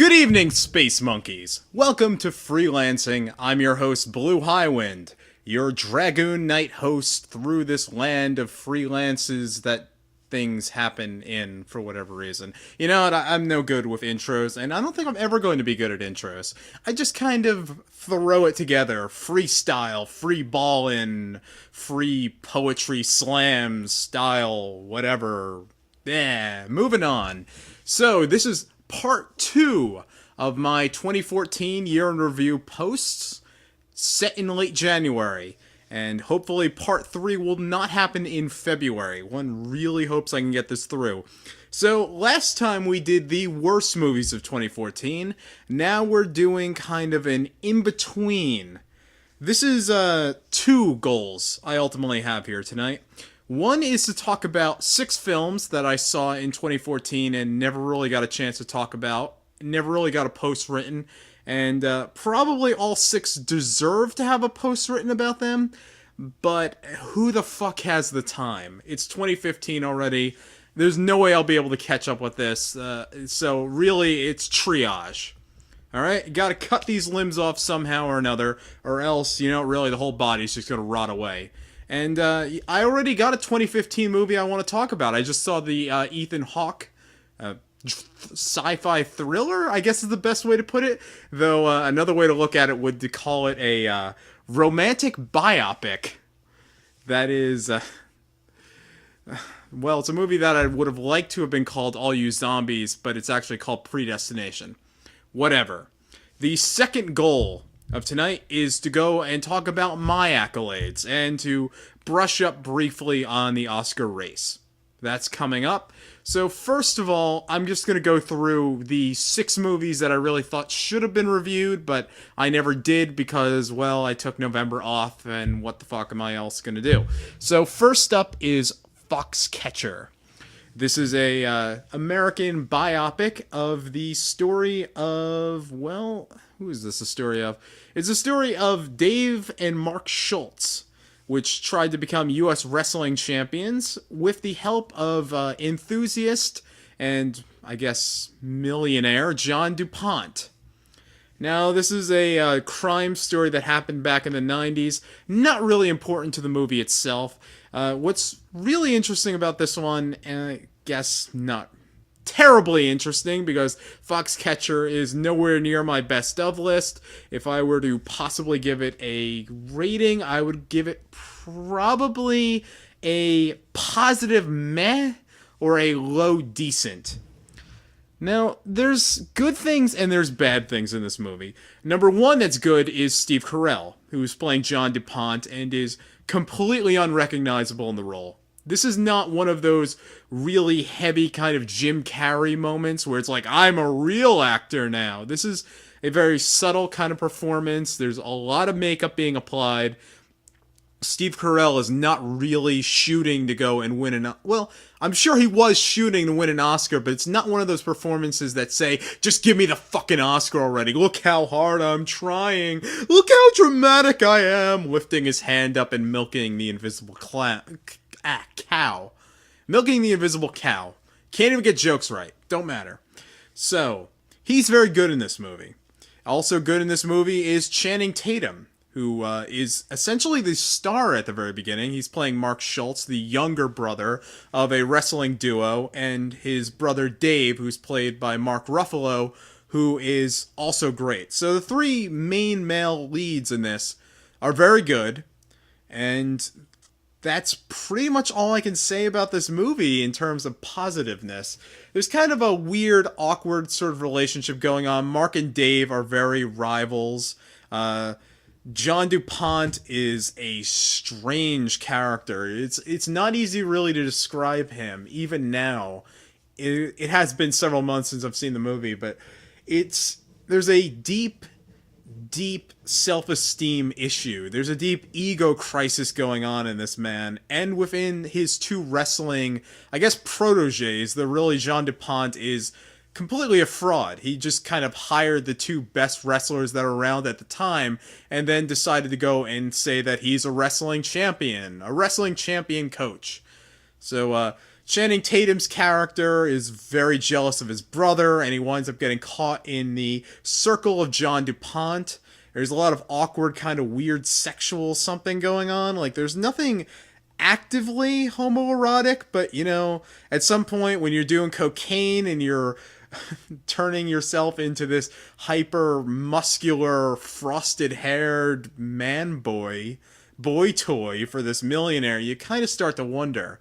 Good evening, space monkeys. Welcome to Freelancing. I'm your host, BlueHighwind, your Dragoon Knight host through this land of freelances that things happen in for whatever reason. You know what? I'm no good with intros, and I don't think I'm ever going to be good at intros. I just kind of throw it together. Freestyle, free ballin', free poetry slam style, whatever. Yeah, moving on. So, this is part 2 of my 2014 year in review posts set in late January. And hopefully part 3 will not happen in February. One really hopes I can get this through. So last time we did the worst movies of 2014. Now we're doing kind of an in-between. This is 2 goals I ultimately have here tonight. One is to talk about 6 films that I saw in 2014 and never really got a chance to talk about. Never really got a post written. And probably all 6 deserve to have a post written about them. But who the fuck has the time? It's 2015 already. There's no way I'll be able to catch up with this. So really, it's triage. Alright? You gotta cut these limbs off somehow or another. Or else, really the whole body's just gonna rot away. And I already got a 2015 movie I want to talk about. I just saw the Ethan Hawke sci-fi thriller, I guess is the best way to put it. Though another way to look at it would to call it a romantic biopic. That is, well, it's a movie that I would have liked to have been called All You Zombies, but it's actually called Predestination. Whatever. The second goal of tonight is to go and talk about my accolades and to brush up briefly on the Oscar race. That's coming up. So first of all, I'm just going to go through the 6 movies that I really thought should have been reviewed, but I never did because, well, I took November off, and what the fuck am I else going to do? So first up is Foxcatcher. This is a American biopic of the story of, well, who is this a story of? It's a story of Dave and Mark Schultz, which tried to become U.S. wrestling champions with the help of enthusiast and, I guess, millionaire John DuPont. Now, this is a crime story that happened back in the 90s. Not really important to the movie itself. What's really interesting about this one, and I guess not terribly interesting, because Foxcatcher is nowhere near my best of list. If I were to possibly give it a rating, I would give it probably a positive meh or a low decent. Now, there's good things and there's bad things in this movie. Number 1 that's good is Steve Carell, who's playing John DuPont and is completely unrecognizable in the role. This is not one of those really heavy kind of Jim Carrey moments where it's like, I'm a real actor now. This is a very subtle kind of performance. There's a lot of makeup being applied. Steve Carell is not really shooting to go and win an... Well, I'm sure he was shooting to win an Oscar, but it's not one of those performances that say, just give me the fucking Oscar already. Look how hard I'm trying. Look how dramatic I am. Lifting his hand up and milking the invisible cow. Milking the invisible cow. Can't even get jokes right. Don't matter. So, he's very good in this movie. Also good in this movie is Channing Tatum, who is essentially the star at the very beginning. He's playing Mark Schultz, the younger brother of a wrestling duo, and his brother Dave, who's played by Mark Ruffalo, who is also great. So the 3 main male leads in this are very good, and that's pretty much all I can say about this movie in terms of positiveness. There's kind of a weird, awkward sort of relationship going on. Mark and Dave are very rivals. John DuPont is a strange character. It's not easy really to describe him, even now. It has been several months since I've seen the movie, but there's a deep self-esteem issue. There's a deep ego crisis going on in this man, and within his 2 wrestling, I guess, proteges, the really John DuPont is completely a fraud. He just kind of hired the 2 best wrestlers that are around at the time, and then decided to go and say that he's a wrestling champion coach. So, Channing Tatum's character is very jealous of his brother, and he winds up getting caught in the circle of John DuPont. There's a lot of awkward, kind of weird sexual something going on. Like, there's nothing actively homoerotic, but, you know, at some point when you're doing cocaine and you're turning yourself into this hyper muscular, frosted haired man boy toy for this millionaire, you kind of start to wonder.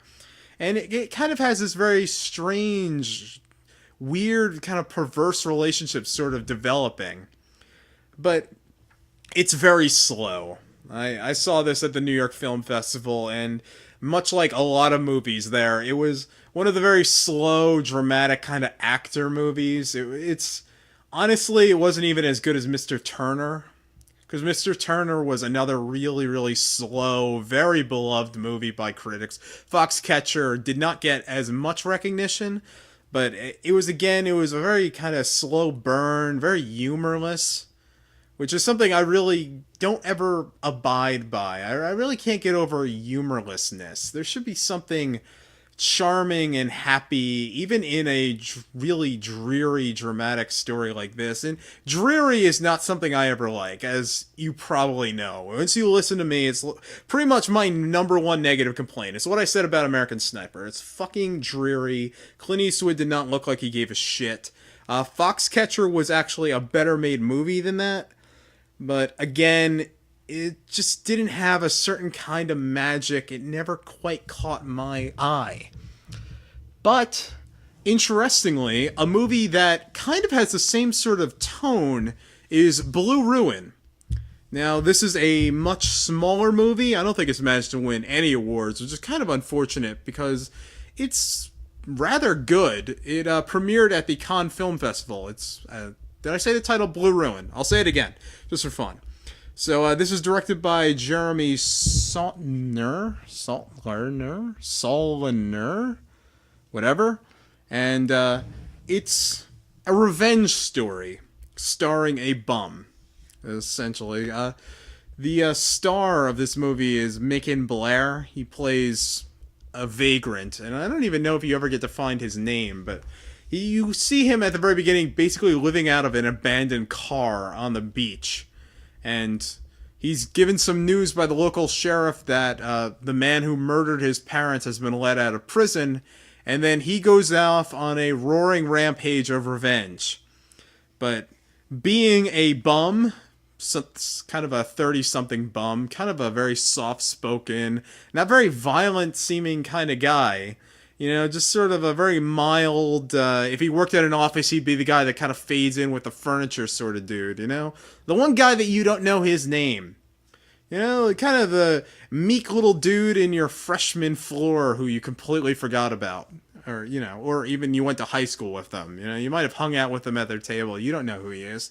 And it kind of has this very strange, weird, kind of perverse relationship sort of developing. But it's very slow. I saw this at the New York Film Festival, and much like a lot of movies there, it was one of the very slow, dramatic kind of actor movies. It's honestly, it wasn't even as good as Mr. Turner. Because Mr. Turner was another really, really slow, very beloved movie by critics. Foxcatcher did not get as much recognition, but it was a very kind of slow burn, very humorless, which is something I really don't ever abide by. I really can't get over humorlessness. There should be something charming and happy, even in a really dreary, dramatic story like this. And dreary is not something I ever like, as you probably know. Once you listen to me, it's pretty much my number one negative complaint. It's what I said about American Sniper. It's fucking dreary. Clint Eastwood did not look like he gave a shit. Foxcatcher was actually a better made movie than that. But again, it just didn't have a certain kind of magic. It never quite caught my eye. But, interestingly, a movie that kind of has the same sort of tone is Blue Ruin. Now, this is a much smaller movie. I don't think it's managed to win any awards, which is kind of unfortunate because it's rather good. It premiered at the Cannes Film Festival. Did I say the title? Blue Ruin. I'll say it again, just for fun. So this is directed by Jeremy Saulnier, whatever, and it's a revenge story starring a bum, essentially. The star of this movie is Macon Blair. He plays a vagrant, and I don't even know if you ever get to find his name, but you see him at the very beginning basically living out of an abandoned car on the beach. And he's given some news by the local sheriff that the man who murdered his parents has been let out of prison. And then he goes off on a roaring rampage of revenge. But being a bum, kind of a 30-something bum, kind of a very soft-spoken, not very violent-seeming kind of guy, you know, just sort of a very mild, if he worked at an office, he'd be the guy that kind of fades in with the furniture sort of dude, you know? The one guy that you don't know his name. You know, kind of the meek little dude in your freshman floor who you completely forgot about. Or, you know, or even you went to high school with them. You know, you might have hung out with them at their table. You don't know who he is.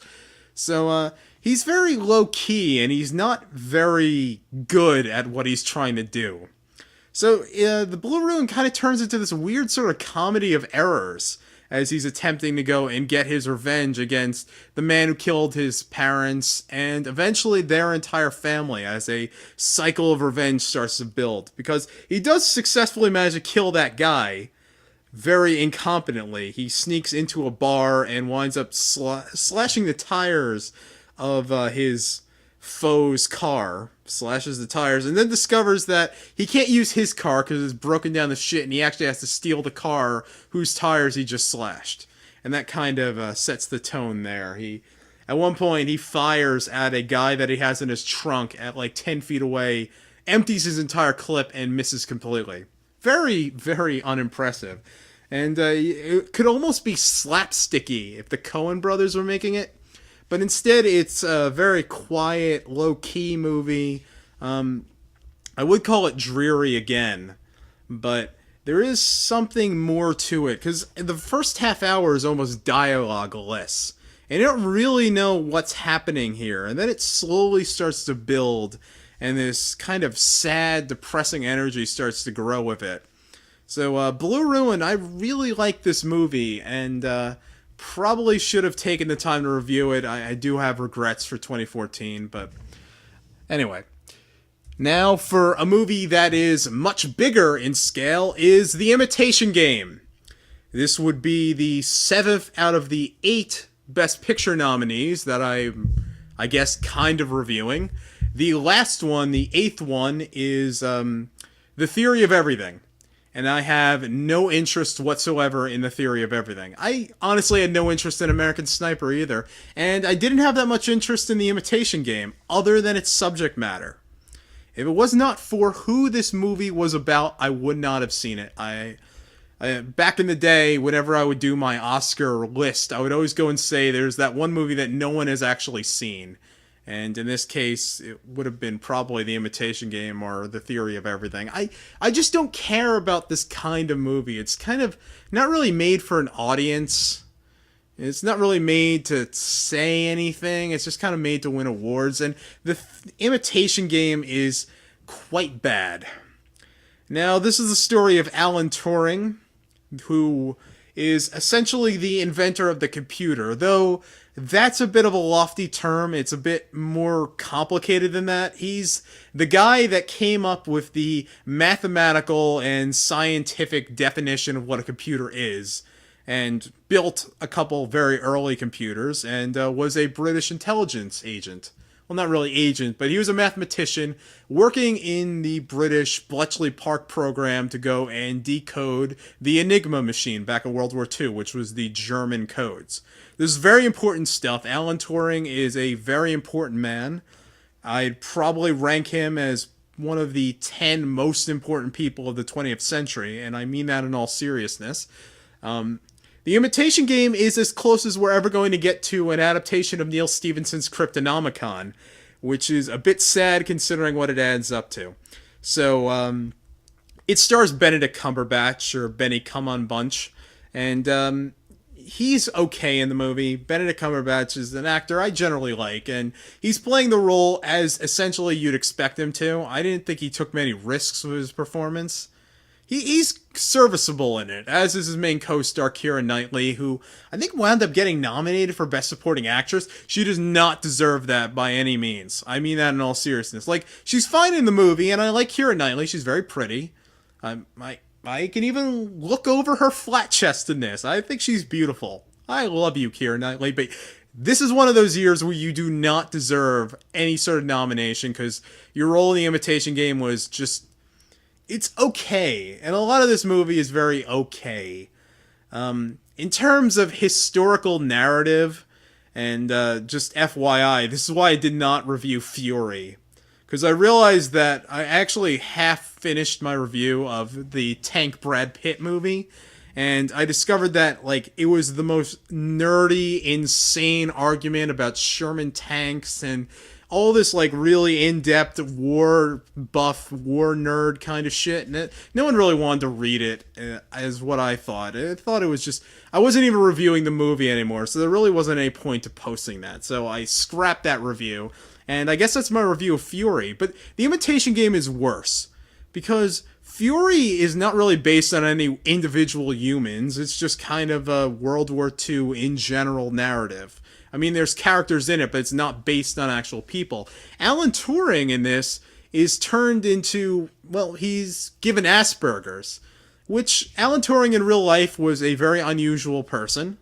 So, he's very low-key, and he's not very good at what he's trying to do. So, the Blue Ruin kind of turns into this weird sort of comedy of errors as he's attempting to go and get his revenge against the man who killed his parents and eventually their entire family as a cycle of revenge starts to build. Because he does successfully manage to kill that guy very incompetently. He sneaks into a bar and winds up slashing the tires of his foe's car, slashes the tires, and then discovers that he can't use his car because it's broken down to shit, and he actually has to steal the car whose tires he just slashed. And that kind of sets the tone there. At one point, he fires at a guy that he has in his trunk at like 10 feet away, empties his entire clip, and misses completely. Very, very unimpressive. And it could almost be slapsticky if the Coen brothers were making it. But instead, it's a very quiet, low-key movie. I would call it dreary again, but there is something more to it, because the first half hour is almost dialogue-less, and you don't really know what's happening here, and then it slowly starts to build, and this kind of sad, depressing energy starts to grow with it. So, Blue Ruin, I really like this movie, and probably should have taken the time to review it. I do have regrets for 2014, but anyway. Now, for a movie that is much bigger in scale, is The Imitation Game. This would be the 7th out of the 8 Best Picture nominees that I guess, kind of reviewing. The last one, the 8th one, is The Theory of Everything. And I have no interest whatsoever in The Theory of Everything. I honestly had no interest in American Sniper either, and I didn't have that much interest in The Imitation Game, other than its subject matter. If it was not for who this movie was about, I would not have seen it. Back in the day, whenever I would do my Oscar list, I would always go and say there's that one movie that no one has actually seen. And in this case, it would have been probably The Imitation Game or The Theory of Everything. I just don't care about this kind of movie. It's kind of not really made for an audience. It's not really made to say anything. It's just kind of made to win awards. And the Imitation Game is quite bad. Now, this is the story of Alan Turing, who is essentially the inventor of the computer, though that's a bit of a lofty term. It's a bit more complicated than that. He's the guy that came up with the mathematical and scientific definition of what a computer is, and built a couple very early computers, and was a British intelligence agent. Well, not really agent, but he was a mathematician working in the British Bletchley Park program to go and decode the Enigma machine back in World War II, which was the German codes. This is very important stuff. Alan Turing is a very important man. I'd probably rank him as one of the 10 most important people of the 20th century, and I mean that in all seriousness. The Imitation Game is as close as we're ever going to get to an adaptation of Neil Stephenson's Cryptonomicon, which is a bit sad considering what it adds up to. So, it stars Benedict Cumberbatch, or Benny Come On Bunch, and he's okay in the movie. Benedict Cumberbatch is an actor I generally like, and he's playing the role as essentially you'd expect him to. I didn't think he took many risks with his performance. He's serviceable in it, as is his main co-star, Keira Knightley, who I think wound up getting nominated for Best Supporting Actress. She does not deserve that by any means. I mean that in all seriousness. Like, she's fine in the movie, and I like Keira Knightley. She's very pretty. I can even look over her flat chest in this. I think she's beautiful. I love you, Keira Knightley, but this is one of those years where you do not deserve any sort of nomination, because your role in The Imitation Game was just... it's okay, and a lot of this movie is very okay. In terms of historical narrative, and just FYI, this is why I did not review Fury, because I realized that I actually half finished my review of the Tank Brad Pitt movie, and I discovered that, like, it was the most nerdy, insane argument about Sherman tanks and all this, like, really in-depth war buff, war nerd kind of shit, and no one really wanted to read it, as what I thought. I thought it was just... I wasn't even reviewing the movie anymore, so there really wasn't any point to posting that. So I scrapped that review, and I guess that's my review of Fury. But The Imitation Game is worse, because Fury is not really based on any individual humans. It's just kind of a World War II in general narrative. I mean, there's characters in it, but it's not based on actual people. Alan Turing in this is turned into, well, he's given Asperger's, which Alan Turing in real life was a very unusual person.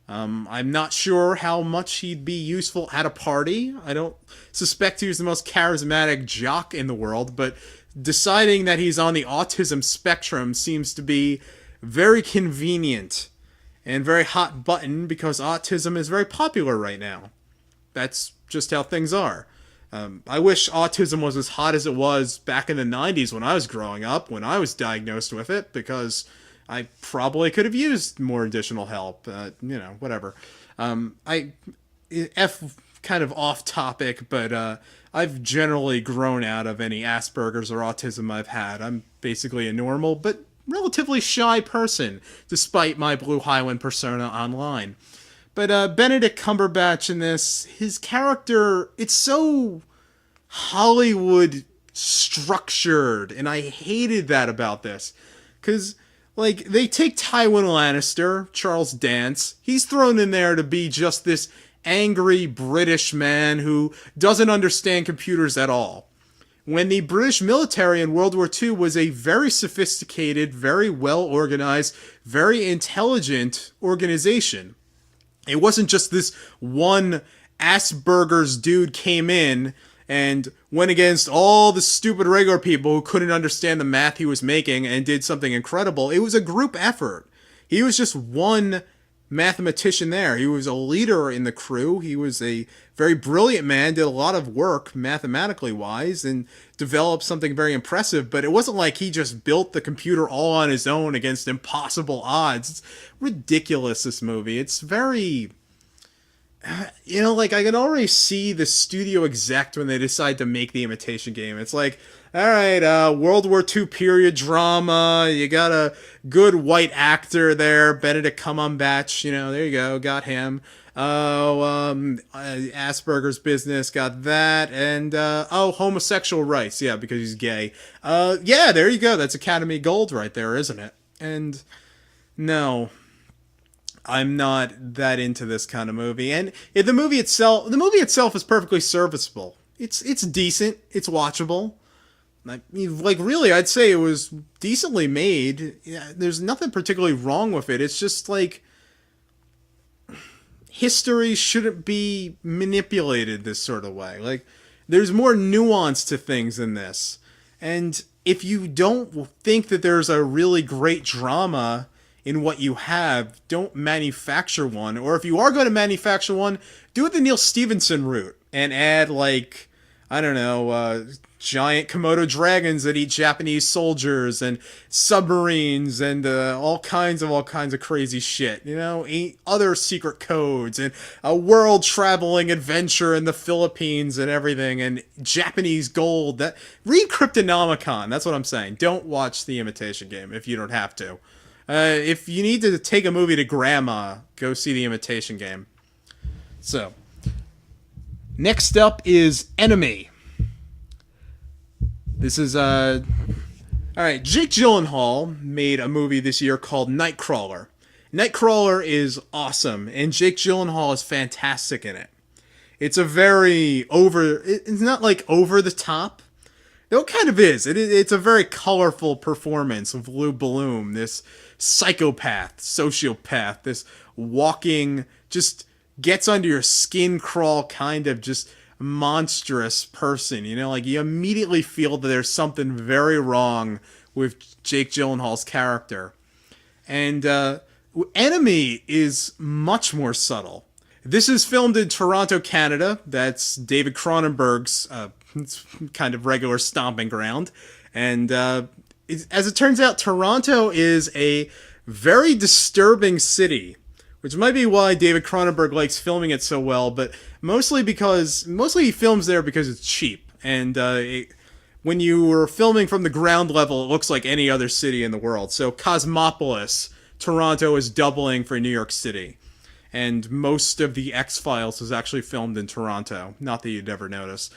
I'm not sure how much he'd be useful at a party. I don't suspect he was the most charismatic jock in the world, but deciding that he's on the autism spectrum seems to be very convenient and very hot button, because autism is very popular right now. That's just how things are. I wish autism was as hot as it was back in the 90s when I was growing up, when I was diagnosed with it, because I probably could have used more additional help. Whatever. Kind of off topic, but I've generally grown out of any Asperger's or autism I've had. I'm basically a normal, but relatively shy person, despite my BlueHighwind persona online. But Benedict Cumberbatch in this, his character, it's so Hollywood structured, and I hated that about this. Because, like, they take Tywin Lannister, Charles Dance, he's thrown in there to be just this angry British man who doesn't understand computers at all. when the British military in World War II was a very sophisticated, very well organized, very intelligent organization. It wasn't just this one Asperger's dude came in and went against all the stupid regular people who couldn't understand the math he was making and did something incredible. It was a group effort. He was just one mathematician there. He was a leader in the crew. He was a very brilliant man, did a lot of work mathematically wise, and developed something very impressive. But it wasn't like he just built the computer all on his own against impossible odds. It's ridiculous, this movie. It's very... like, I can already see the studio exec when they decide to make the Imitation Game. It's like, all right, World War II period drama. You got a good white actor there, Benedict Cumberbatch. There you go, got him. Asperger's business, got that. And, homosexual rights. Yeah, because he's gay. Yeah, there you go. That's Academy Gold right there, isn't it? And, no. I'm not that into this kind of movie, and the movie itself is perfectly serviceable. It's decent, it's watchable. Really, I'd say it was decently made. Yeah, there's nothing particularly wrong with it. It's just like history shouldn't be manipulated this sort of way. Like, there's more nuance to things than this, and if you don't think that there's a really great drama in what you have, don't manufacture one. Or if you are going to manufacture one, do it the Neil Stephenson route and add, like, I don't know, giant Komodo dragons that eat Japanese soldiers and submarines and all kinds of crazy shit. Other secret codes and a world traveling adventure in the Philippines and everything, and Japanese gold. Read Cryptonomicon. That's what I'm saying. Don't watch The Imitation Game if you don't have to. If you need to take a movie to grandma, go see The Imitation Game. So, next up is Enemy. This is, alright, Jake Gyllenhaal made a movie this year called Nightcrawler. Nightcrawler is awesome, and Jake Gyllenhaal is fantastic in it. It's it's not like over the top. It kind of is. It's a very colorful performance of Lou Bloom, this psychopath, sociopath, this walking, just gets under your skin crawl kind of just monstrous person. You immediately feel that there's something very wrong with Jake Gyllenhaal's character. And Enemy is much more subtle. This is filmed in Toronto, Canada. That's David Cronenberg's kind of regular stomping ground. And as it turns out, Toronto is a very disturbing city, which might be why David Cronenberg likes filming it so well, but mostly he films there because it's cheap. And when you were filming from the ground level, it looks like any other city in the world. So Cosmopolis, Toronto is doubling for New York City. And most of the X-Files was actually filmed in Toronto. Not that you'd ever notice.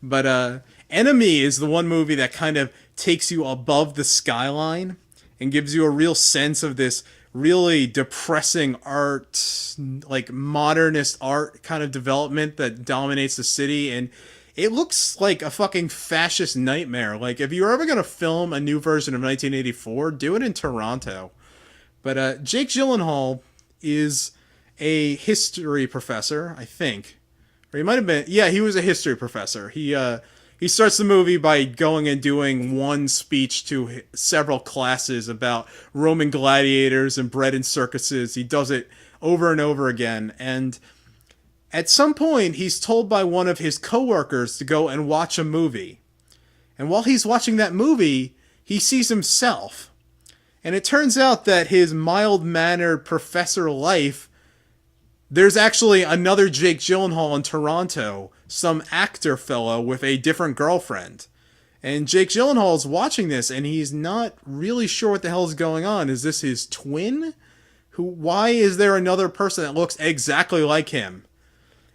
But Enemy is the one movie that kind of takes you above the skyline and gives you a real sense of this really depressing art, like modernist art kind of development that dominates the city. And it looks like a fucking fascist nightmare. Like, if you're ever going to film a new version of 1984, do it in Toronto. But Jake Gyllenhaal is a history professor, I think. Or he might have been... Yeah, he was a history professor. He starts the movie by going and doing one speech to several classes about Roman gladiators and bread and circuses. He does it over and over again. And at some point, he's told by one of his coworkers to go and watch a movie. And while he's watching that movie, he sees himself. And it turns out that his mild-mannered professor life... There's actually another Jake Gyllenhaal in Toronto, some actor fellow with a different girlfriend. And Jake Gyllenhaal's watching this, and he's not really sure what the hell is going on. Is this his twin? Why is there another person that looks exactly like him?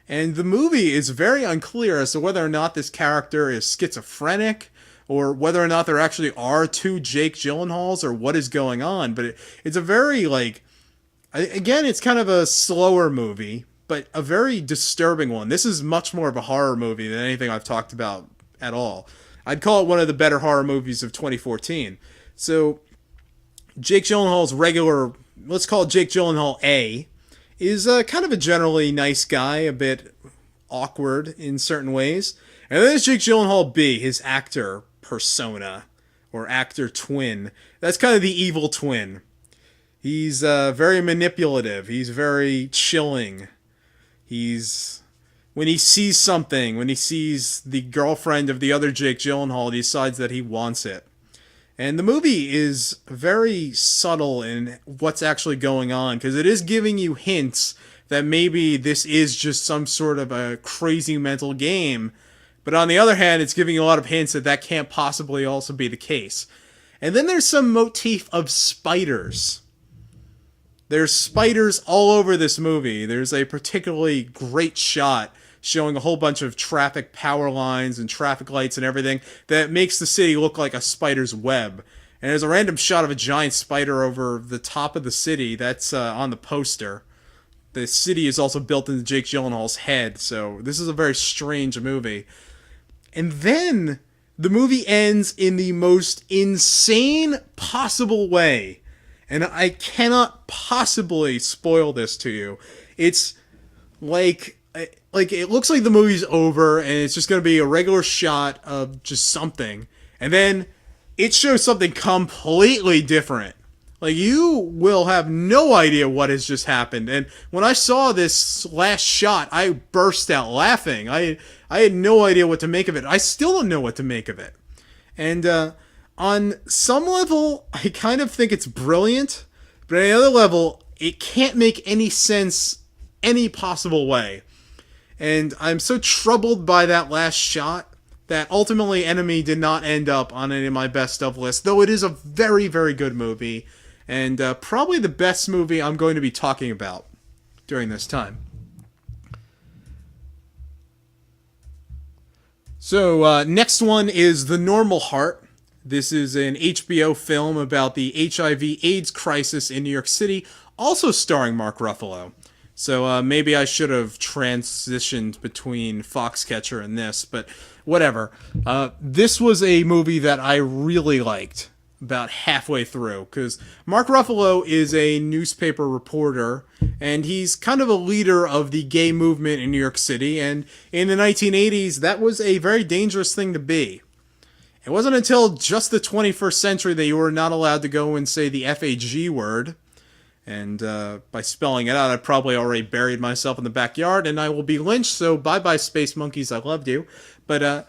And the movie is very unclear as to whether or not this character is schizophrenic, or whether or not there actually are two Jake Gyllenhaals, or what is going on. But it's a very, again, it's kind of a slower movie, but a very disturbing one. This is much more of a horror movie than anything I've talked about at all. I'd call it one of the better horror movies of 2014. So Jake Gyllenhaal's regular, let's call it Jake Gyllenhaal A, is kind of a generally nice guy, a bit awkward in certain ways. And then there's Jake Gyllenhaal B, his actor persona, or actor twin. That's kind of the evil twin. He's very manipulative. He's very chilling. When he sees something, when he sees the girlfriend of the other Jake Gyllenhaal, he decides that he wants it. And the movie is very subtle in what's actually going on, because it is giving you hints that maybe this is just some sort of a crazy mental game. But on the other hand, it's giving you a lot of hints that that can't possibly also be the case. And then there's some motif of spiders. There's spiders all over this movie. There's a particularly great shot showing a whole bunch of traffic power lines and traffic lights and everything that makes the city look like a spider's web. And there's a random shot of a giant spider over the top of the city that's on the poster. The city is also built into Jake Gyllenhaal's head, so this is a very strange movie. And then the movie ends in the most insane possible way. And I cannot possibly spoil this to you. It's like it looks like the movie's over and it's just going to be a regular shot of just something. And then it shows something completely different. Like, you will have no idea what has just happened. And when I saw this last shot, I burst out laughing. I had no idea what to make of it. I still don't know what to make of it. And on some level, I kind of think it's brilliant. But on the other level, it can't make any sense any possible way. And I'm so troubled by that last shot that ultimately Enemy did not end up on any of my best of lists, though it is a very, very good movie, and probably the best movie I'm going to be talking about during this time. So, next one is The Normal Heart. This is an HBO film about the HIV/AIDS crisis in New York City, also starring Mark Ruffalo. So maybe I should have transitioned between Foxcatcher and this, but whatever. This was a movie that I really liked about halfway through, because Mark Ruffalo is a newspaper reporter, and he's kind of a leader of the gay movement in New York City, and in the 1980s, that was a very dangerous thing to be. It wasn't until just the 21st century that you were not allowed to go and say the FAG word. And by spelling it out, I probably already buried myself in the backyard, and I will be lynched, so bye-bye, Space Monkeys, I loved you. But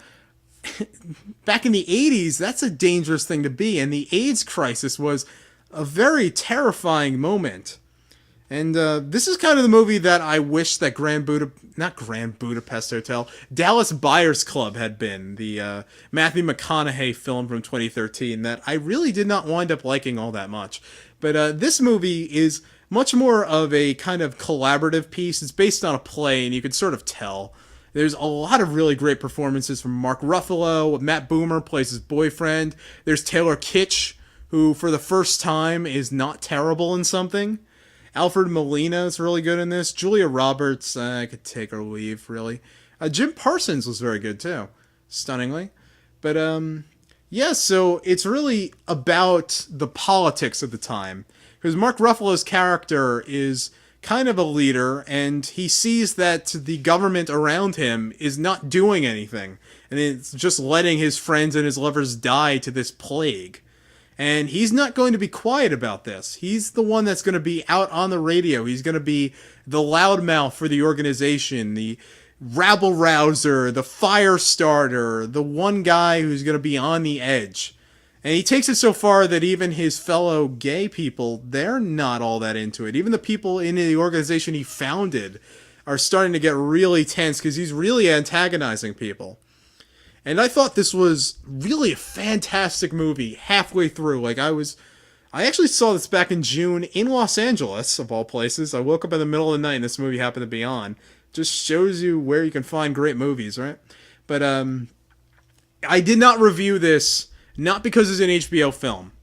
back in the 80s, that's a dangerous thing to be, and the AIDS crisis was a very terrifying moment. And this is kind of the movie that I wish that not Grand Budapest Hotel, Dallas Buyers Club had been, the Matthew McConaughey film from 2013 that I really did not wind up liking all that much. But this movie is much more of a kind of collaborative piece. It's based on a play, and you can sort of tell. There's a lot of really great performances from Mark Ruffalo. Matt Boomer plays his boyfriend. There's Taylor Kitsch, who for the first time is not terrible in something. Alfred Molina is really good in this. Julia Roberts, I could take or leave, really. Jim Parsons was very good, too. Stunningly. But, yeah, so it's really about the politics of the time. Because Mark Ruffalo's character is kind of a leader, and he sees that the government around him is not doing anything. And it's just letting his friends and his lovers die to this plague. And he's not going to be quiet about this. He's the one that's going to be out on the radio. He's going to be the loudmouth for the organization, the rabble-rouser, the fire starter, the one guy who's going to be on the edge. And he takes it so far that even his fellow gay people, they're not all that into it. Even the people in the organization he founded are starting to get really tense because he's really antagonizing people. And I thought this was really a fantastic movie halfway through. I actually saw this back in June in Los Angeles, of all places. I woke up in the middle of the night and this movie happened to be on. Just shows you where you can find great movies, right? But I did not review this, not because it's an HBO film.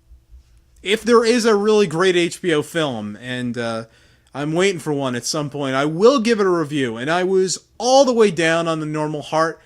If there is a really great HBO film, and I'm waiting for one at some point, I will give it a review. And I was all the way down on The Normal Heart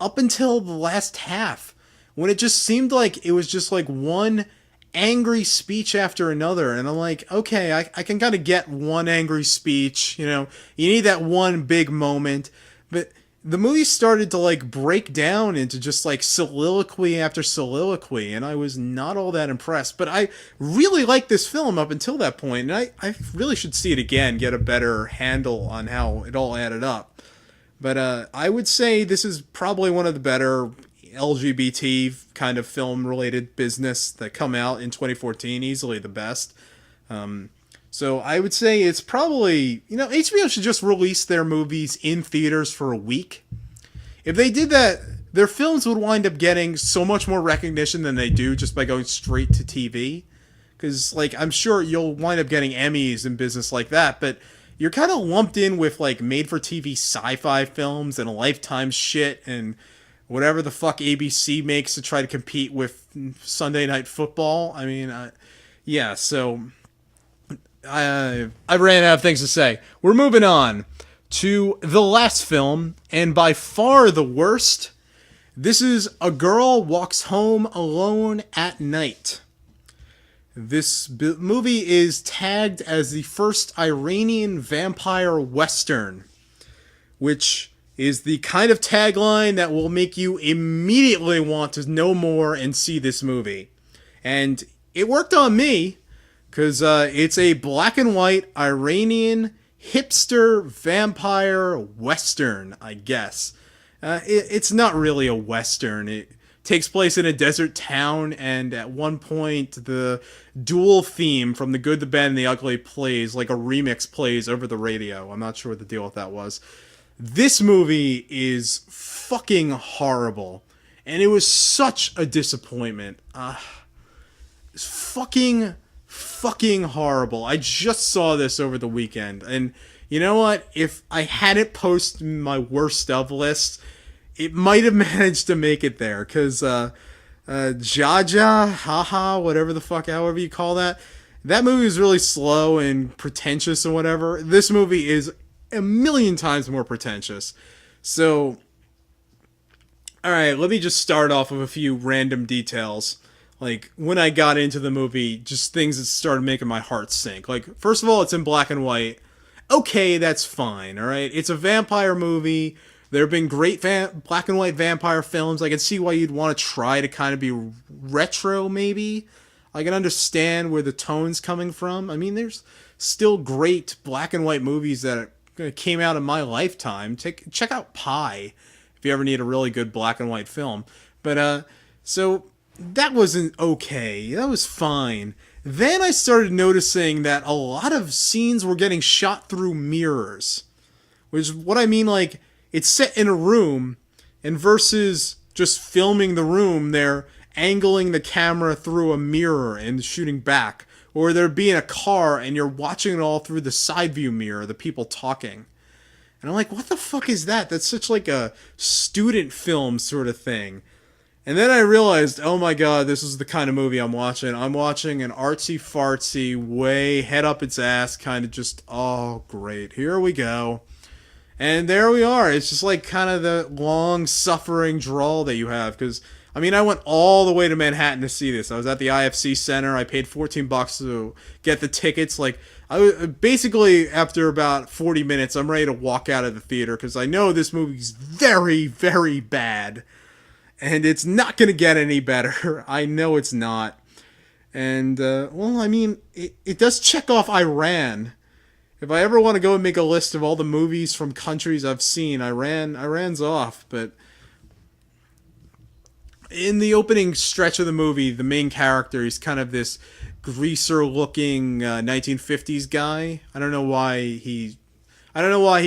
up until the last half, when it just seemed like it was just like one angry speech after another. And I'm like, okay, I can kind of get one angry speech, you know, you need that one big moment. But the movie started to like break down into just like soliloquy after soliloquy, and I was not all that impressed. But I really liked this film up until that point, and I really should see it again, get a better handle on how it all added up. But I would say this is probably one of the better LGBT kind of film related business that come out in 2014, easily the best. So I would say it's probably, you know, HBO should just release their movies in theaters for a week. If they did that, their films would wind up getting so much more recognition than they do just by going straight to TV. Because, like, I'm sure you'll wind up getting Emmys and business like that, but you're kind of lumped in with, like, made-for-TV sci-fi films and Lifetime shit and whatever the fuck ABC makes to try to compete with Sunday Night Football. I mean, yeah, so I ran out of things to say. We're moving on to the last film, and by far the worst. This is A Girl Walks Home Alone at Night. This movie is tagged as the first Iranian vampire western, which is the kind of tagline that will make you immediately want to know more and see this movie. And it worked on me, because it's a black and white Iranian hipster vampire western, I guess. It's not really a western. It takes place in a desert town, and at one point the dual theme from The Good, the Bad, and the Ugly plays, like a remix plays over the radio. I'm not sure what the deal with that was. This movie is fucking horrible, and it was such a disappointment. It's fucking horrible. I just saw this over the weekend, and you know what? If I hadn't posted my worst of list, it might have managed to make it there, because Jaja, haha, whatever the fuck, however you call that movie is really slow and pretentious and whatever. This movie is a million times more pretentious. So, alright, let me just start off with a few random details. Like, when I got into the movie, just things that started making my heart sink. Like, first of all, it's in black and white. Okay, that's fine, alright? It's a vampire movie. There have been great black and white vampire films. I can see why you'd want to try to kind of be retro, maybe. I can understand where the tone's coming from. I mean, there's still great black and white movies that came out in my lifetime. Check out Pi if you ever need a really good black and white film. But, so that wasn't okay. That was fine. Then I started noticing that a lot of scenes were getting shot through mirrors. Which is what I mean, like, it's set in a room, and versus just filming the room, they're angling the camera through a mirror and shooting back. Or there'd be in a car, and you're watching it all through the side view mirror, the people talking. And I'm like, what the fuck is that? That's such like a student film sort of thing. And then I realized, oh my god, this is the kind of movie I'm watching. I'm watching an artsy-fartsy, way head up its ass, kind of just, oh great, here we go. And there we are. It's just like kind of the long-suffering drawl that you have. Because, I mean, I went all the way to Manhattan to see this. I was at the IFC Center. I paid $14 to get the tickets. Like, basically, after about 40 minutes, I'm ready to walk out of the theater. Because I know this movie's very, very bad. And it's not going to get any better. I know it's not. And, well, I mean, it does check off Iran. If I ever want to go and make a list of all the movies from countries I've seen, Iran's off. But in the opening stretch of the movie, the main character, he's kind of this greaser-looking 1950s guy. I don't know why he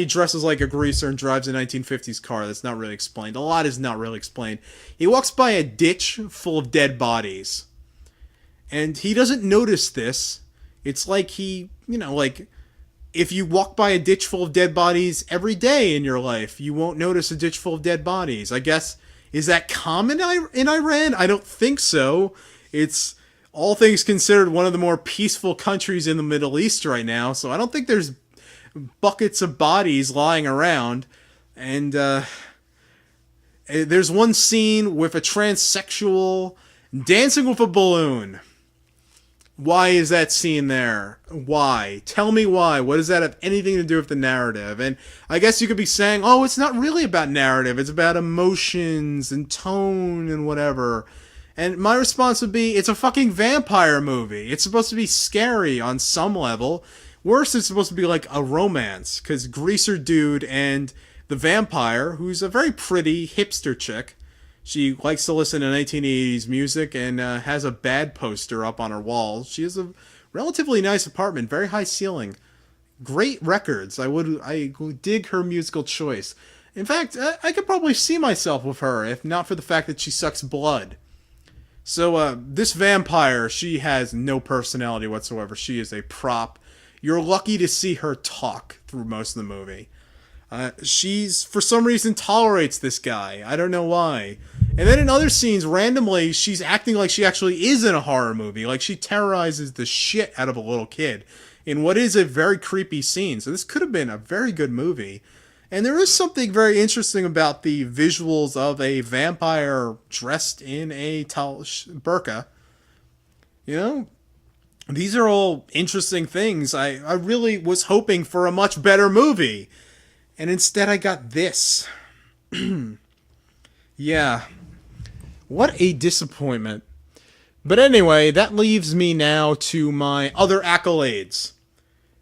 dresses like a greaser and drives a 1950s car. That's not really explained. A lot is not really explained. He walks by a ditch full of dead bodies. And he doesn't notice this. It's like he, you know, like, if you walk by a ditch full of dead bodies every day in your life, you won't notice a ditch full of dead bodies. I guess, is that common in Iran? I don't think so. It's, all things considered, one of the more peaceful countries in the Middle East right now, so I don't think there's buckets of bodies lying around. And There's one scene with a transsexual dancing with a balloon. Why is that scene there? Why? Tell me why. What does that have anything to do with the narrative? And I guess you could be saying, oh, it's not really about narrative. It's about emotions and tone and whatever. And my response would be, it's a fucking vampire movie. It's supposed to be scary on some level. Worse, it's supposed to be like a romance. Because Greaser Dude and the vampire, who's a very pretty hipster chick, she likes to listen to 1980s music and has a Bad poster up on her wall. She has a relatively nice apartment, very high ceiling, great records. I dig her musical choice. In fact, I could probably see myself with her if not for the fact that she sucks blood. So this vampire, she has no personality whatsoever. She is a prop. You're lucky to see her talk through most of the movie. She's, for some reason, tolerates this guy. I don't know why. And then in other scenes, randomly, she's acting like she actually is in a horror movie. Like she terrorizes the shit out of a little kid in what is a very creepy scene. So this could have been a very good movie. And there is something very interesting about the visuals of a vampire dressed in a burqa. You know? These are all interesting things. I really was hoping for a much better movie. And instead I got this. Yeah. What a disappointment. But anyway, that leaves me now to my other accolades.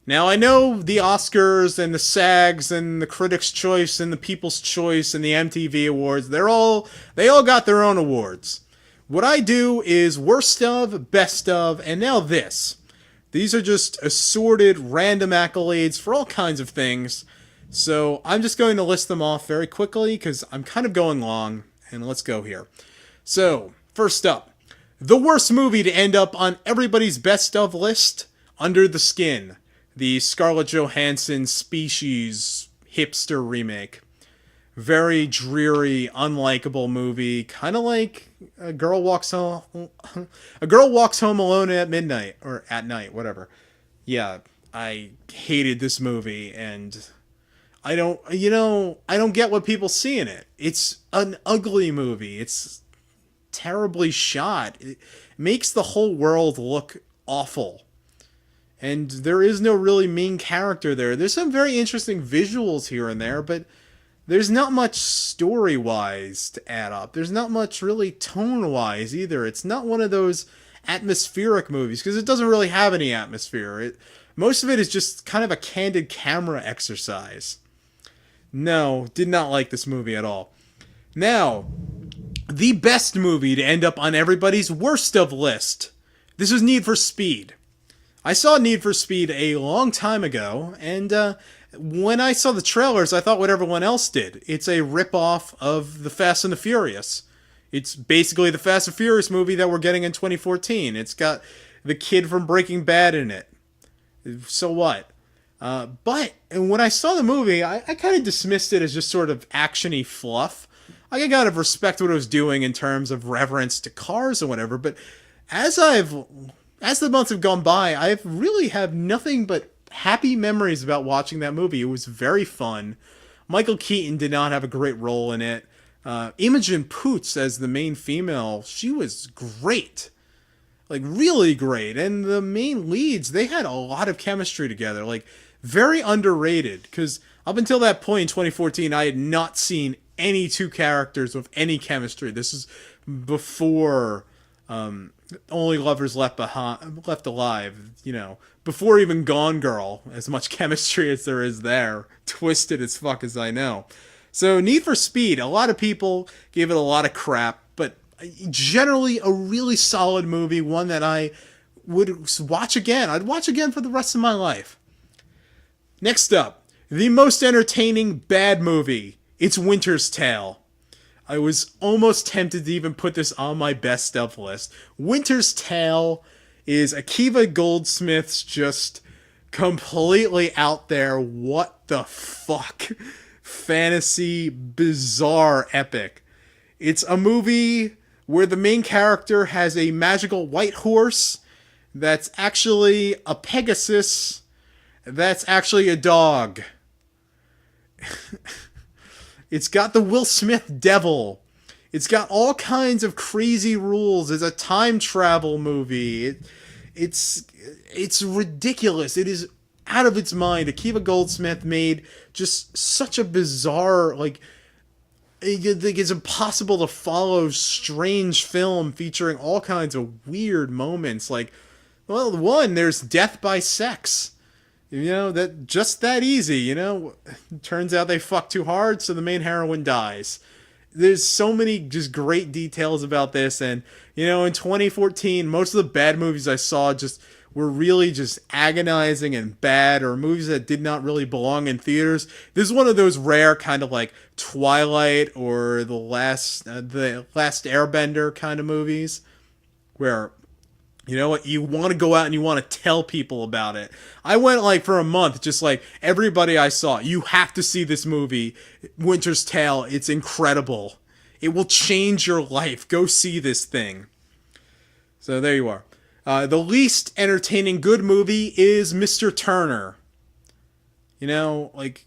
Now I know the Oscars and the SAGs and the Critics' Choice and the People's Choice and the MTV Awards, they all got their own awards. What I do is worst of, best of, and now this. These are just assorted random accolades for all kinds of things. So I'm just going to list them off very quickly because I'm kind of going long, and let's go here. So, first up, the worst movie to end up on everybody's best of list, Under the Skin, the Scarlett Johansson Species hipster remake. Very dreary, unlikable movie, kind of like a girl walks home alone at midnight, or at night, whatever. Yeah, I hated this movie, and I don't get what people see in it. It's an ugly movie. It's terribly shot. It makes the whole world look awful. And there is no really main character there. There's some very interesting visuals here and there, but there's not much story-wise to add up. There's not much really tone-wise either. It's not one of those atmospheric movies, because it doesn't really have any atmosphere. Most of it is just kind of a candid camera exercise. No, did not like this movie at all. Now, the best movie to end up on everybody's worst of list. This was Need for Speed. I saw Need for Speed a long time ago, and when I saw the trailers, I thought what everyone else did. It's a ripoff of The Fast and the Furious. It's basically the Fast and Furious movie that we're getting in 2014. It's got the kid from Breaking Bad in it. So what? But when I saw the movie, I kind of dismissed it as just sort of action-y fluff. I kind of respect what it was doing in terms of reverence to cars and whatever, but as the months have gone by, I really have nothing but happy memories about watching that movie. It was very fun. Michael Keaton did not have a great role in it. Imogen Poots as the main female, she was great. Like, really great. And the main leads, they had a lot of chemistry together. Like, very underrated. Because up until that point in 2014, I had not seen any two characters with any chemistry. This is before Only Lovers Left Alive, before even Gone Girl, as much chemistry as there is there. Twisted as fuck as I know. So, Need for Speed, a lot of people gave it a lot of crap, but generally a really solid movie, one that I would watch again. I'd watch again for the rest of my life. Next up, the most entertaining bad movie. It's Winter's Tale. I was almost tempted to even put this on my best of list. Winter's Tale is Akiva Goldsmith's just completely out there, what the fuck, fantasy, bizarre epic. It's a movie where the main character has a magical white horse that's actually a Pegasus that's actually a dog. It's got the Will Smith devil. It's got all kinds of crazy rules. It's a time travel movie. It's ridiculous. It is out of its mind. Akiva Goldsmith made just such a bizarre, like, it's impossible to follow strange film featuring all kinds of weird moments. Like, well, one, there's death by sex. You know, that just that easy, you know? Turns out they fuck too hard, so the main heroine dies. There's so many just great details about this, and, you know, in 2014, most of the bad movies I saw just were really just agonizing and bad, or movies that did not really belong in theaters. This is one of those rare kind of like Twilight or the last Airbender kind of movies where, you know what, you want to go out and you want to tell people about it. I went like for a month, just like everybody I saw, you have to see this movie, Winter's Tale. It's incredible. It will change your life. Go see this thing. So there you are. The least entertaining good movie is Mr. Turner. You know, like,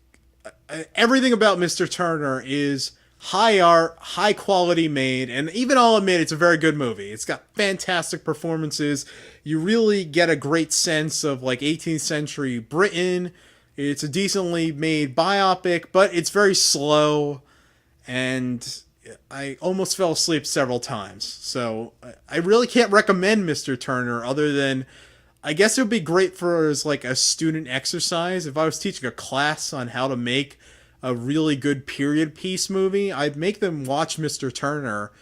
everything about Mr. Turner is high art, high quality made, and even I'll admit it's a very good movie. It's got fantastic performances. You really get a great sense of, like, 18th century Britain. It's a decently made biopic, but it's very slow, and I almost fell asleep several times. So I really can't recommend Mr. Turner other than, I guess it would be great for as like a student exercise. If I was teaching a class on how to make a really good period piece movie, I'd make them watch Mr. Turner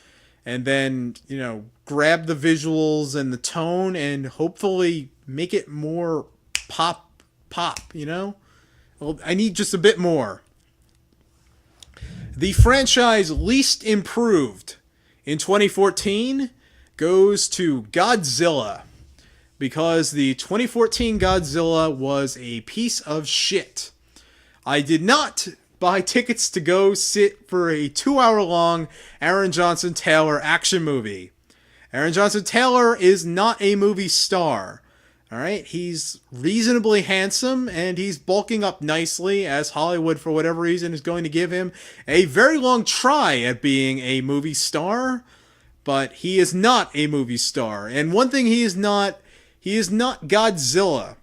and then, you know, grab the visuals and the tone and hopefully make it more pop, you know? Well, I need just a bit more. The franchise least improved in 2014 goes to Godzilla, because the 2014 Godzilla was a piece of shit. I did not buy tickets to go sit for a 2-hour-long Aaron Johnson Taylor action movie. Aaron Johnson Taylor is not a movie star. Alright, he's reasonably handsome, and he's bulking up nicely, as Hollywood, for whatever reason, is going to give him a very long try at being a movie star, but he is not a movie star. And one thing he is not Godzilla.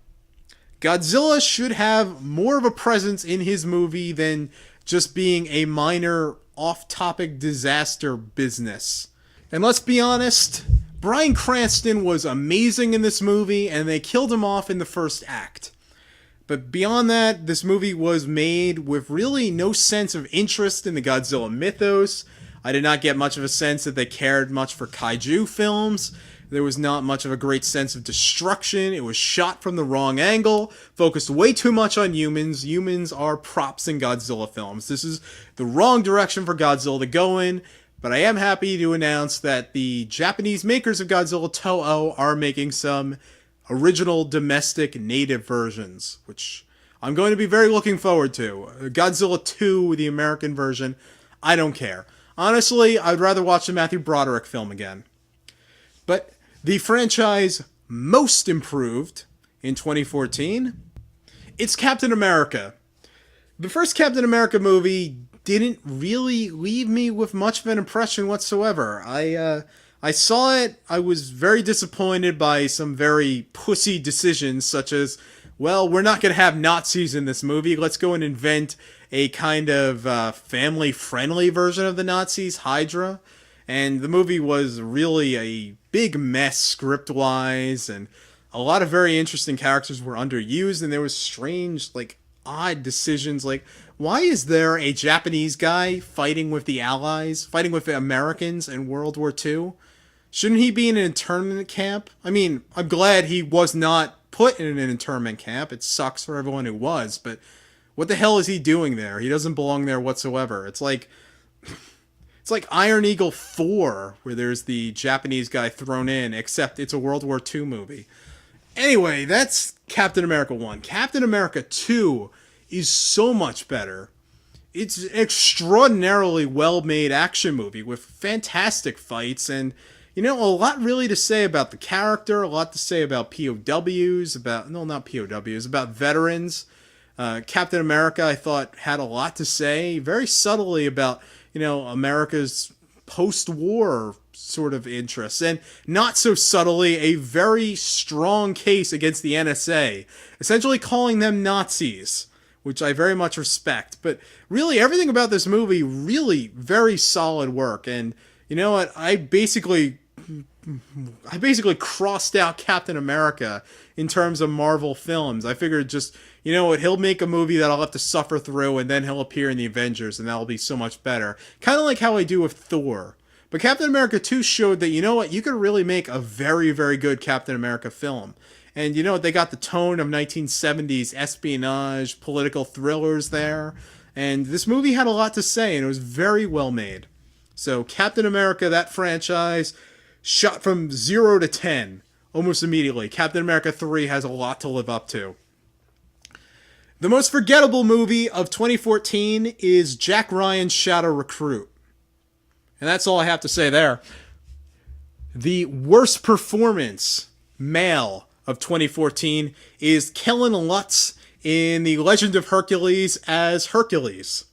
Godzilla should have more of a presence in his movie than just being a minor off-topic disaster business. And let's be honest, Bryan Cranston was amazing in this movie, and they killed him off in the first act. But beyond that, this movie was made with really no sense of interest in the Godzilla mythos. I did not get much of a sense that they cared much for kaiju films. There was not much of a great sense of destruction. It was shot from the wrong angle, focused way too much on humans. Humans are props in Godzilla films. This is the wrong direction for Godzilla to go in. But I am happy to announce that the Japanese makers of Godzilla, Toho, are making some original domestic native versions, which I'm going to be very looking forward to. Godzilla 2, the American version, I don't care. Honestly, I'd rather watch the Matthew Broderick film again. But the franchise most improved in 2014, it's Captain America. The first Captain America movie didn't really leave me with much of an impression whatsoever. I saw it, I was very disappointed by some very pussy decisions, such as, well, we're not going to have Nazis in this movie, let's go and invent a kind of family-friendly version of the Nazis, Hydra. And the movie was really a big mess script-wise, and a lot of very interesting characters were underused, and there was strange, like, odd decisions, like, why is there a Japanese guy fighting with the Allies, fighting with the Americans in World War II? Shouldn't he be in an internment camp? I mean, I'm glad he was not put in an internment camp. It sucks for everyone who was, but what the hell is he doing there? He doesn't belong there whatsoever. It's like Iron Eagle 4, where there's the Japanese guy thrown in, except it's a World War II movie. Anyway, that's Captain America 1. Captain America 2 is so much better. It's an extraordinarily well-made action movie with fantastic fights and, you know, a lot really to say about the character, a lot to say about POWs, about, no, not POWs, about veterans. Captain America, I thought, had a lot to say, very subtly about, America's post-war sort of interests, and not so subtly, a very strong case against the NSA, essentially calling them Nazis, which I very much respect. But really, everything about this movie, really very solid work. And you know what? I basically crossed out Captain America in terms of Marvel films. I figured just, he'll make a movie that I'll have to suffer through, and then he'll appear in the Avengers, and that'll be so much better. Kind of like how I do with Thor. But Captain America 2 showed that, you could really make a very, very good Captain America film. And they got the tone of 1970s espionage, political thrillers there. And this movie had a lot to say, and it was very well made. So Captain America, that franchise, shot from 0 to 10 almost immediately. Captain America 3 has a lot to live up to. The most forgettable movie of 2014 is Jack Ryan's Shadow Recruit. And that's all I have to say there. The worst performance, male, of 2014 is Kellen Lutz in The Legend of Hercules as Hercules.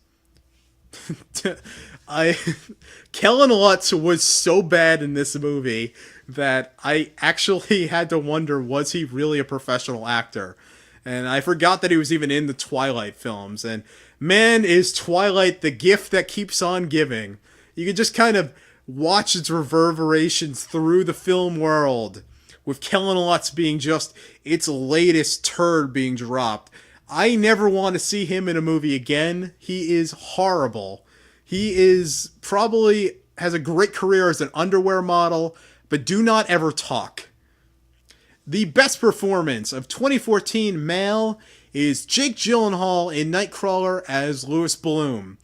Kellen Lutz was so bad in this movie that I actually had to wonder, was he really a professional actor? And I forgot that he was even in the Twilight films. And man, is Twilight the gift that keeps on giving. You can just kind of watch its reverberations through the film world, with Kellen Lutz being just its latest turd being dropped. I never want to see him in a movie again. He is horrible. He is probably has a great career as an underwear model, but do not ever talk. The best performance of 2014 male is Jake Gyllenhaal in Nightcrawler as Louis Bloom.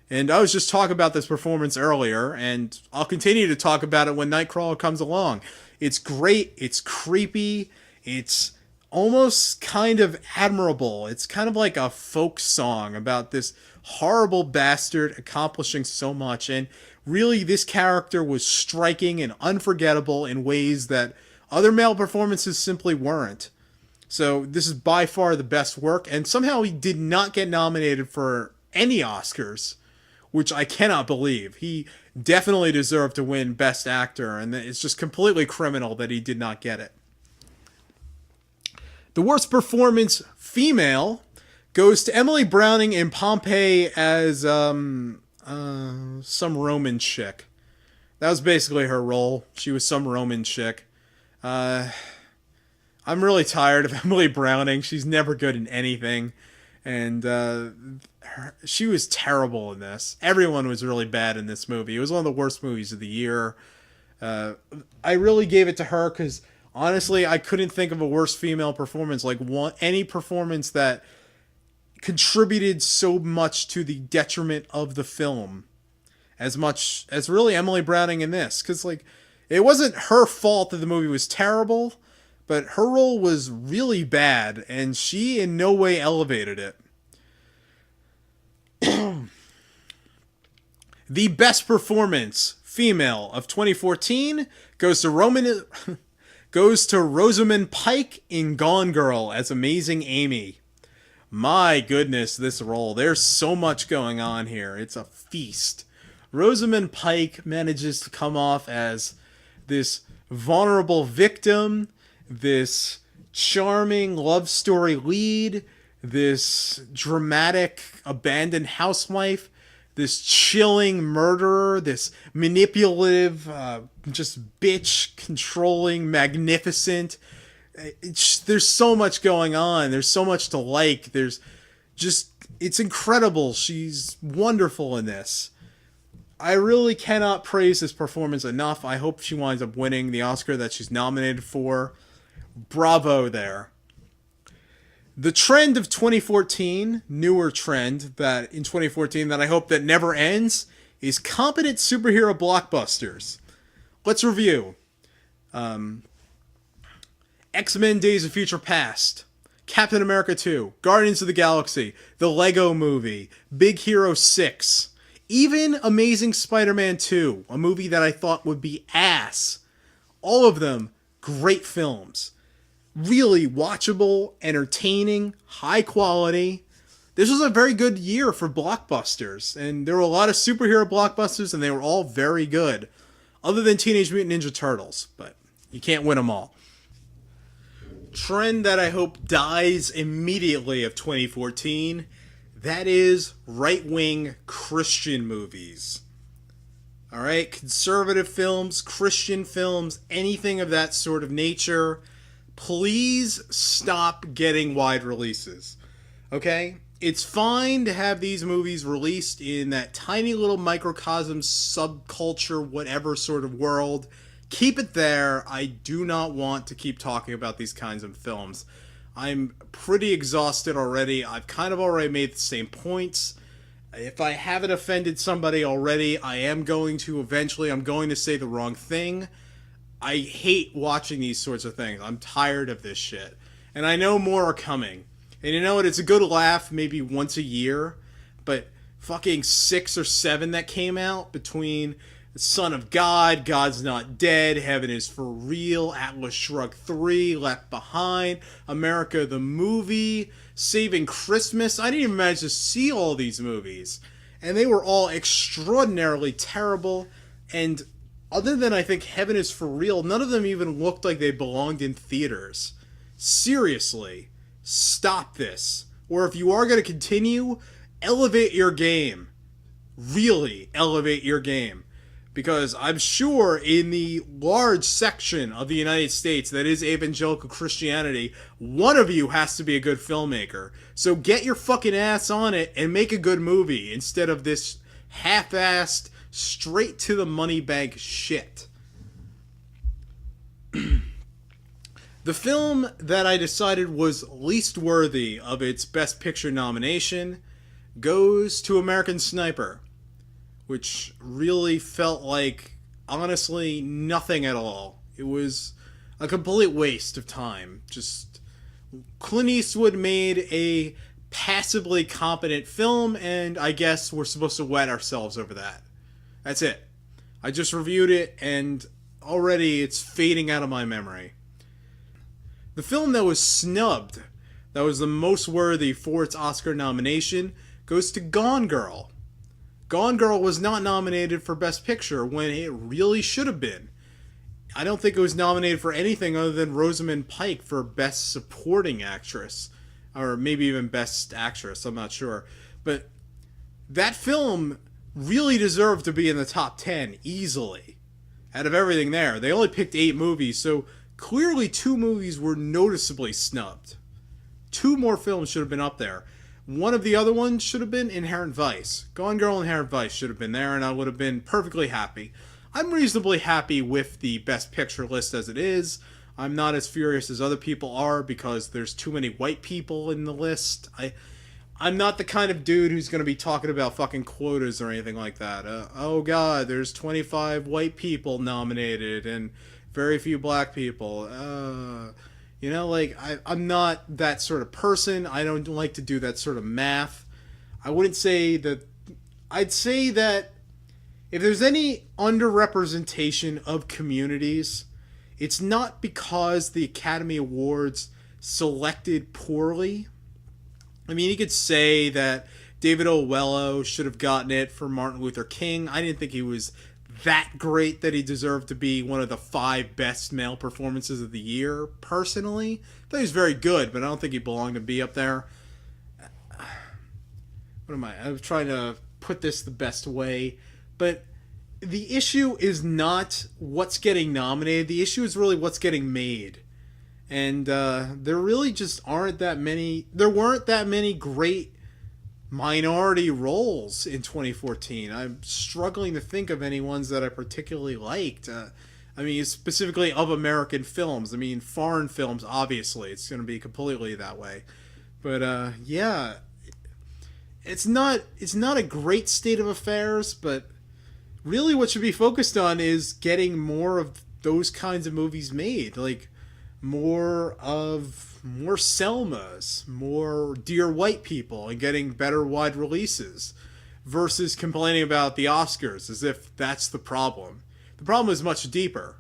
And I was just talking about this performance earlier, and I'll continue to talk about it when Nightcrawler comes along. It's great, it's creepy, it's almost kind of admirable. It's kind of like a folk song about this horrible bastard accomplishing so much. And really, this character was striking and unforgettable in ways that other male performances simply weren't. So this is by far the best work, and somehow he did not get nominated for any Oscars, which I cannot believe. He definitely deserved to win Best Actor, and it's just completely criminal that he did not get it. The worst performance, female, goes to Emily Browning in Pompeii as some Roman chick. That was basically her role. She was some Roman chick. I'm really tired of Emily Browning. She's never good in anything. And she was terrible in this. Everyone was really bad in this movie. It was one of the worst movies of the year. I really gave it to her because, honestly, I couldn't think of a worse female performance. Like any performance that contributed so much to the detriment of the film as much as really Emily Browning in this. Because, it wasn't her fault that the movie was terrible, but her role was really bad, and she in no way elevated it. The best performance, female, of 2014 goes to Rosamund Pike in Gone Girl as Amazing Amy. My goodness, this role. There's so much going on here. It's a feast. Rosamund Pike manages to come off as this vulnerable victim, this charming love story lead, this dramatic abandoned housewife, this chilling murderer, this manipulative, just bitch, controlling, magnificent. There's so much going on. There's so much to like. It's incredible. She's wonderful in this. I really cannot praise this performance enough. I hope she winds up winning the Oscar that she's nominated for. Bravo there. The trend of 2014, newer trend that in 2014 that I hope that never ends, is competent superhero blockbusters. Let's review. X-Men Days of Future Past, Captain America 2, Guardians of the Galaxy, The Lego Movie, Big Hero 6, even Amazing Spider-Man 2, a movie that I thought would be ass. All of them great films. Really watchable, entertaining, high quality. this was a very good year for blockbusters, and there were a lot of superhero blockbusters, and they were all very good, other than Teenage Mutant Ninja Turtles, but you can't win them all. Trend that I hope dies immediately of 2014, that is right-wing Christian movies. Alright, conservative films, Christian films, anything of that sort of nature, please stop getting wide releases. Okay? It's fine to have these movies released in that tiny little microcosm, subculture, whatever sort of world. Keep it there. I do not want to keep talking about these kinds of films. I'm pretty exhausted already. I've kind of already made the same points. If I haven't offended somebody already, I am going to eventually. I'm going to say the wrong thing. I hate watching these sorts of things. I'm tired of this shit. And I know more are coming. And you know what? It's a good laugh maybe once a year. But fucking 6 or 7 that came out between Son of God, God's Not Dead, Heaven is for Real, Atlas Shrugged 3, Left Behind, America the Movie, Saving Christmas. I didn't even manage to see all these movies. And they were all extraordinarily terrible. And other than I think Heaven is for Real, none of them even looked like they belonged in theaters. Seriously, stop this. Or if you are going to continue, elevate your game. Really elevate your game. Because I'm sure in the large section of the United States that is evangelical Christianity, one of you has to be a good filmmaker. So get your fucking ass on it and make a good movie instead of this half-assed, straight to the money bank shit. The film that I decided was least worthy of its Best Picture nomination goes to American Sniper, which really felt like, honestly, nothing at all. It was a complete waste of time. Just Clint Eastwood made a passably competent film, and I guess we're supposed to wet ourselves over that. That's it. I just reviewed it, and already it's fading out of my memory. The film that was snubbed, that was the most worthy for its Oscar nomination, goes to Gone Girl. Gone Girl was not nominated for Best Picture when it really should have been. I don't think it was nominated for anything other than Rosamund Pike for Best Supporting Actress. Or maybe even Best Actress, I'm not sure. But that film really deserved to be in the top 10 easily. Out of everything there. They only picked 8 movies, so clearly 2 movies were noticeably snubbed. 2 more films should have been up there. One of the other ones should have been Inherent Vice. Gone Girl and Inherent Vice should have been there, and I would have been perfectly happy. I'm reasonably happy with the Best Picture list as it is. I'm not as furious as other people are because there's too many white people in the list. I'm not the kind of dude who's going to be talking about fucking quotas or anything like that. Oh god, there's 25 white people nominated and very few black people. You know, like, I'm not that sort of person. I don't like to do that sort of math. I wouldn't say that... I'd say that if there's any underrepresentation of communities, it's not because the Academy Awards selected poorly. I mean, you could say that David Oyelowo should have gotten it for Martin Luther King. I didn't think he was that great that he deserved to be one of the 5 best male performances of the year, personally. I thought he was very good, but I don't think he belonged to be up there. What am I? I'm trying to put this the best way. But the issue is not what's getting nominated. The issue is really what's getting made. And there really just aren't that many... There weren't that many great minority roles in 2014. I'm struggling to think of any ones that I particularly liked. I mean, specifically of American films. I mean, foreign films, obviously, it's going to be completely that way. But yeah, it's not a great state of affairs. But really, what should be focused on is getting more of those kinds of movies made, like more Selmas, more Dear White People, and getting better wide releases, versus complaining about the Oscars as if that's the problem. The problem is much deeper.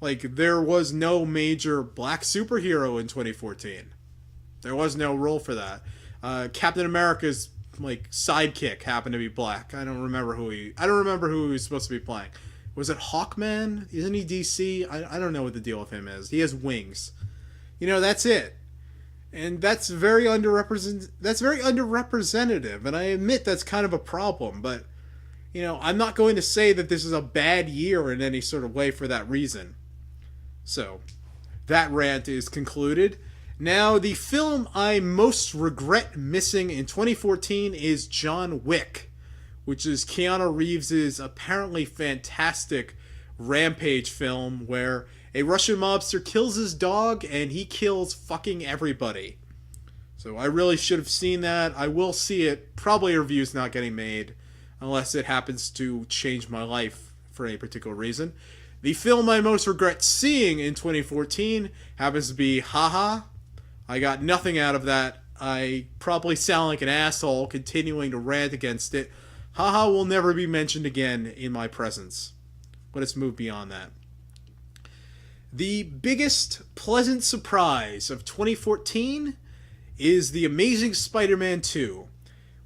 Like, there was no major black superhero in 2014. There was no role for that. Captain America's like sidekick happened to be black. I don't remember who he was supposed to be playing. Was it Hawkman? Isn't he DC? I don't know what the deal with him is. He has wings. You know, that's it. And that's very underrepresentative, and I admit that's kind of a problem, but you know, I'm not going to say that this is a bad year in any sort of way for that reason. So, that rant is concluded. Now, the film I most regret missing in 2014 is John Wick, which is Keanu Reeves' apparently fantastic rampage film where a Russian mobster kills his dog and he kills fucking everybody. So I really should have seen that. I will see it. Probably a review's not getting made unless it happens to change my life for any particular reason. The film I most regret seeing in 2014 happens to be Haha. I got nothing out of that. I probably sound like an asshole continuing to rant against it. Haha will never be mentioned again in my presence. Let's move beyond that. The biggest pleasant surprise of 2014 is The Amazing Spider-Man 2,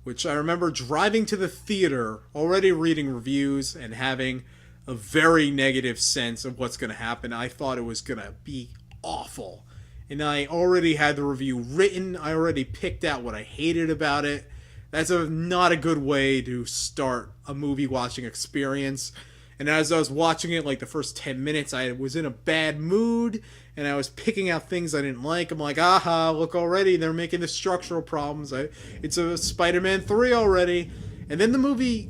which I remember driving to the theater, already reading reviews and having a very negative sense of what's going to happen. I thought it was going to be awful. And I already had the review written. I already picked out what I hated about it. That's not a good way to start a movie watching experience. And as I was watching it, like the first 10 minutes, I was in a bad mood, and I was picking out things I didn't like. I'm like, aha, look already, they're making the structural problems. It's a Spider-Man 3 already. And then the movie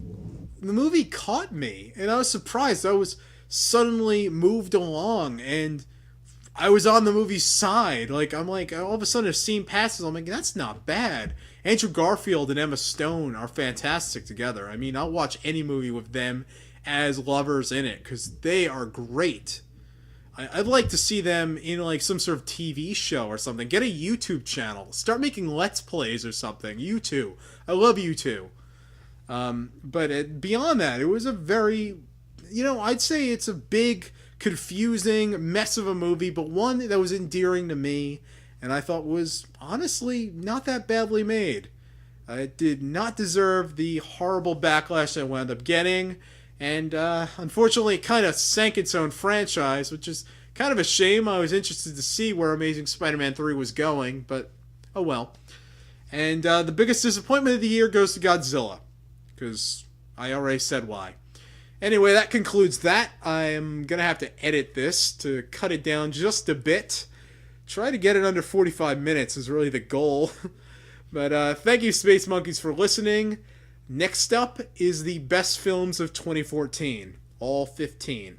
caught me, and I was surprised. I was suddenly moved along, and I was on the movie's side. I'm like, all of a sudden a scene passes, I'm like, that's not bad. Andrew Garfield and Emma Stone are fantastic together. I mean, I'll watch any movie with them as lovers in it, because they are great. I'd like to see them in like some sort of TV show or something. Get a YouTube channel. Start making Let's Plays or something. You two. I love you two. But beyond that, it was a very, I'd say it's a big, confusing mess of a movie, but one that was endearing to me, and I thought was honestly not that badly made. It did not deserve the horrible backlash I wound up getting. And unfortunately, it kind of sank its own franchise, which is kind of a shame. I was interested to see where Amazing Spider-Man 3 was going, but oh well. And the biggest disappointment of the year goes to Godzilla, because I already said why. Anyway, that concludes that. I'm going to have to edit this to cut it down just a bit. Try to get it under 45 minutes is really the goal. But thank you, Space Monkeys, for listening. Next up is the best films of 2014, all 15.